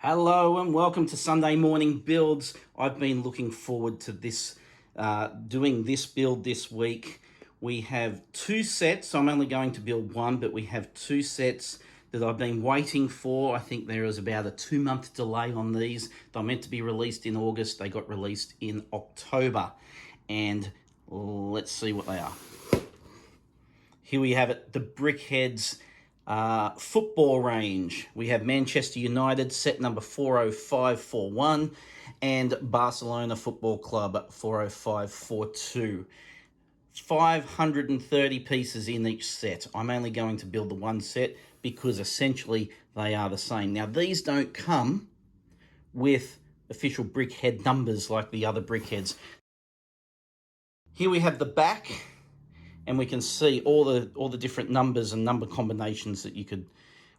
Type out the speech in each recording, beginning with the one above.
Hello and welcome to Sunday Morning Builds. I've been looking forward to this, doing this build this week. We have two sets. I'm only going to build one, but we have two sets that I've been waiting for. I think there is about a 2-month delay on these. They're meant to be released in August. They got released in October. And let's see what they are. Here we have it, the Brickheadz football range. We have Manchester United set number 40541 and Barcelona Football Club 40542. 530 pieces in each set. I'm only going to build the one set because essentially they are the same. Now these don't come with official brickhead numbers like the other brickheads. Here we have the back, and we can see all the different numbers and number combinations that you could,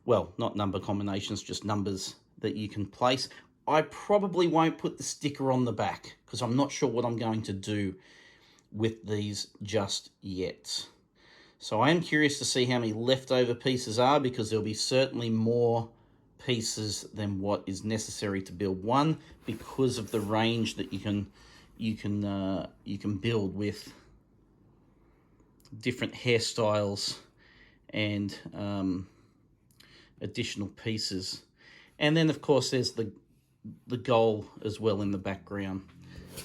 well, not number combinations, just numbers that you can place. I probably won't put the sticker on the back because I'm not sure what I'm going to do with these just yet. So I am curious to see how many leftover pieces are, because there'll be certainly more pieces than what is necessary to build one because of the range that you can build with different hairstyles and additional pieces. And then of course there's the goal as well in the background.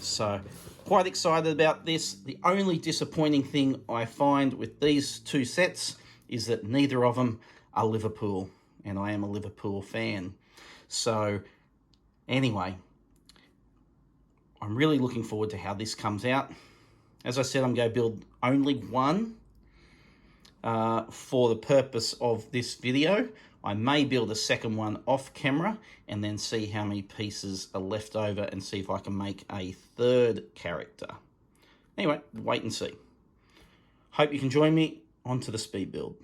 So quite excited about this. The only disappointing thing I find with these two sets is that neither of them are Liverpool, and I am a Liverpool fan. So anyway, I'm really looking forward to how this comes out. As I said, I'm going to build only one for the purpose of this video. I may build a second one off camera and then see how many pieces are left over and see if I can make a third character. Anyway, wait and see. Hope you can join me onto the speed build.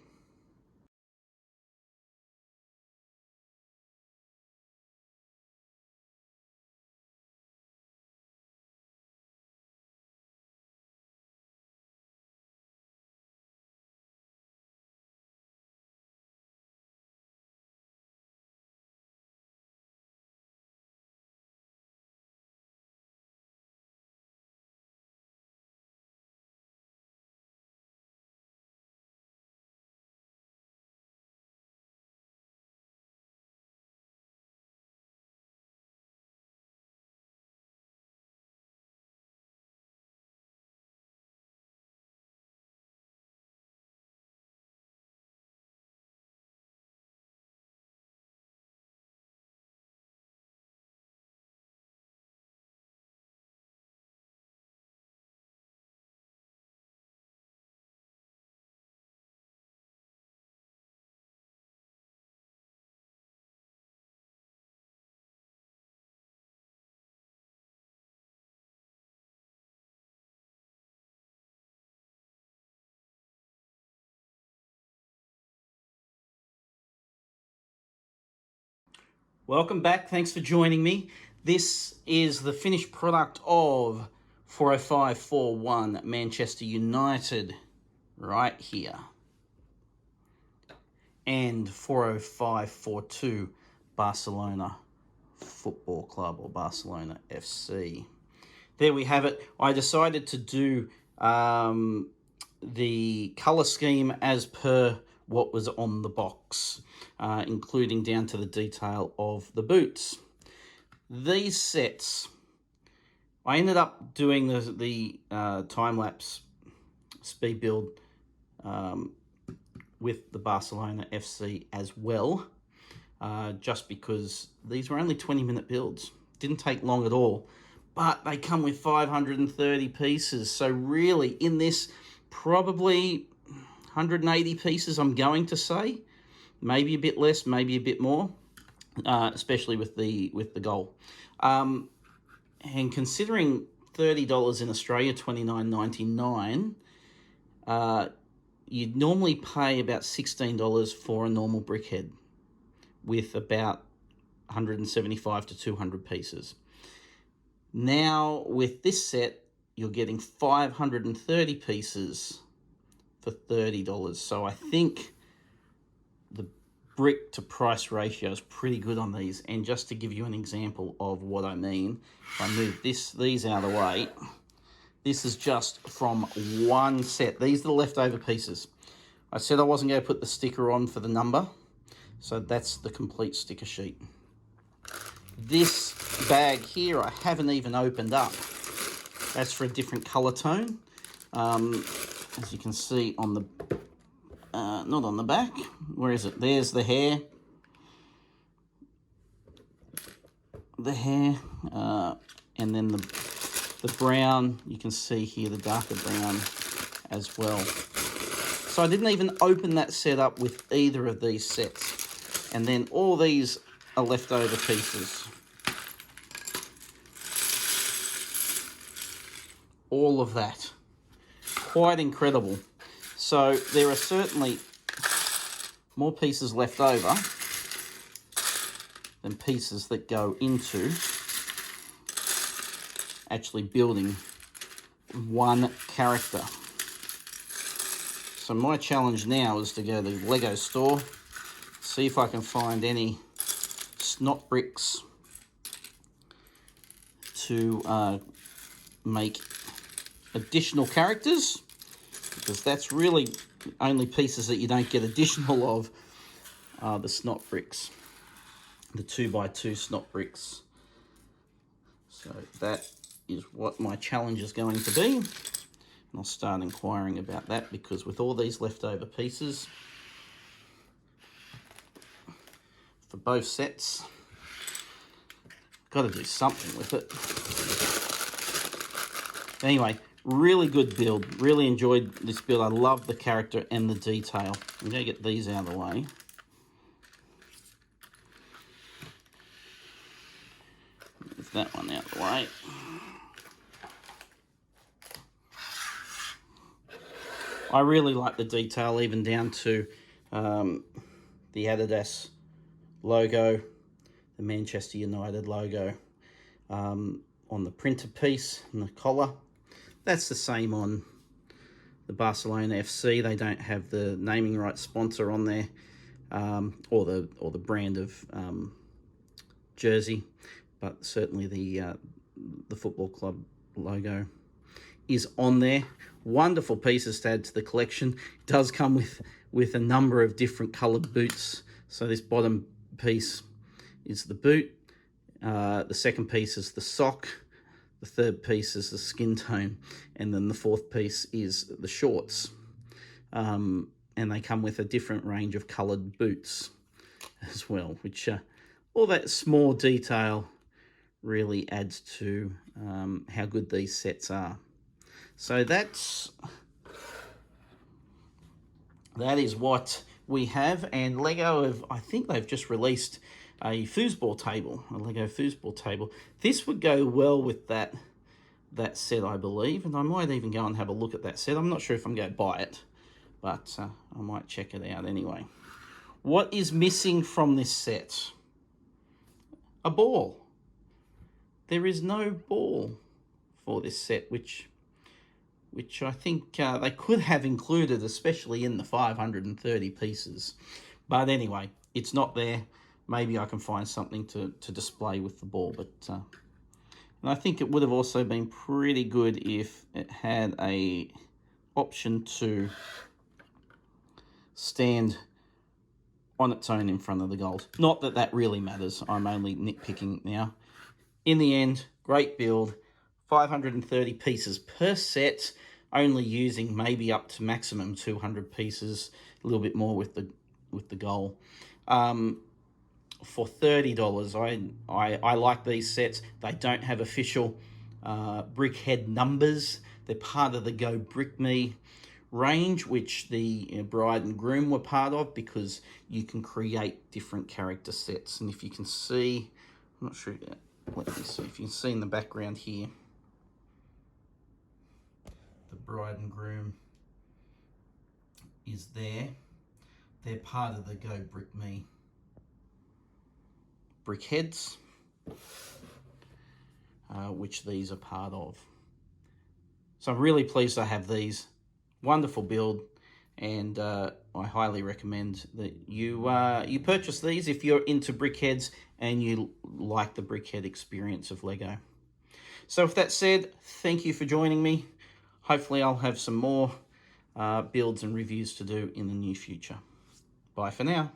Welcome back. Thanks for joining me. This is the finished product of 40541 Manchester United right here, and 40542 Barcelona Football Club or Barcelona FC. There we have it. I decided to do the color scheme as per what was on the box, including down to the detail of the boots. These sets, I ended up doing the time-lapse speed build with the Barcelona FC as well, just because these were only 20-minute builds. Didn't take long at all, but they come with 530 pieces. So really, in this, probably 180 pieces, I'm going to say. Maybe a bit less, maybe a bit more, especially with the goal. And considering $30 in Australia, $29.99, you'd normally pay about $16 for a normal brickhead with about 175 to 200 pieces. Now with this set, you're getting 530 pieces for $30. So I think the brick to price ratio is pretty good on these. And just to give you an example of what I mean, if I move these out of the way, this is just from one set. These are the leftover pieces. I said I wasn't going to put the sticker on for the number, so that's the complete sticker sheet. This bag here I haven't even opened up. That's for a different color tone. As you can see on the, not on the back. Where is it? There's the hair. And then the brown, you can see here the darker brown as well. So I didn't even open that set up with either of these sets. And then all these are leftover pieces. All of that. Quite incredible. So there are certainly more pieces left over than pieces that go into actually building one character. So my challenge now is to go to the Lego store, see if I can find any snot bricks to make additional characters, because that's really only pieces that you don't get additional of are the snot bricks, the 2x2 snot bricks. So that is what my challenge is going to be. And I'll start inquiring about that, because with all these leftover pieces for both sets, got to do something with it. Anyway, really good build. Really enjoyed this build. I love the character and the detail. I'm going to get these out of the way. Move that one out of the way. I really like the detail, even down to the Adidas logo, the Manchester United logo on the printer piece and the collar. That's the same on the Barcelona FC. They don't have the naming rights sponsor on there, or the brand of jersey, but certainly the football club logo is on there. Wonderful pieces to add to the collection. It does come with a number of different coloured boots. So this bottom piece is the boot. The second piece is the sock. The third piece is the skin tone. And then the fourth piece is the shorts. And they come with a different range of coloured boots as well, which all that small detail really adds to how good these sets are. So that is what we have. And Lego I think they've just released a foosball table, a Lego foosball table. This would go well with that set, I believe, and I might even go and have a look at that set. I'm not sure if I'm going to buy it, but I might check it out anyway. What is missing from this set? A ball. There is no ball for this set, which I think they could have included, especially in the 530 pieces. But anyway, it's not there. Maybe I can find something to display with the ball. But and I think it would have also been pretty good if it had a option to stand on its own in front of the goals. Not that that really matters. I'm only nitpicking now. In the end, great build. 530 pieces per set, only using maybe up to maximum 200 pieces, a little bit more with the goal. For $30, I like these sets. They don't have official Brickhead numbers. They're part of the Go Brick Me range, which the bride and groom were part of, because you can create different character sets. And if you can see, I'm not sure, let me see, if you can see in the background here, the bride and groom is there. They're part of the Go Brick Me Brickheads, which these are part of. So I'm really pleased I have these. Wonderful build, and I highly recommend that you purchase these if you're into Brickheads and you like the Brickhead experience of Lego. So with that said, thank you for joining me. Hopefully I'll have some more builds and reviews to do in the near future. Bye for now.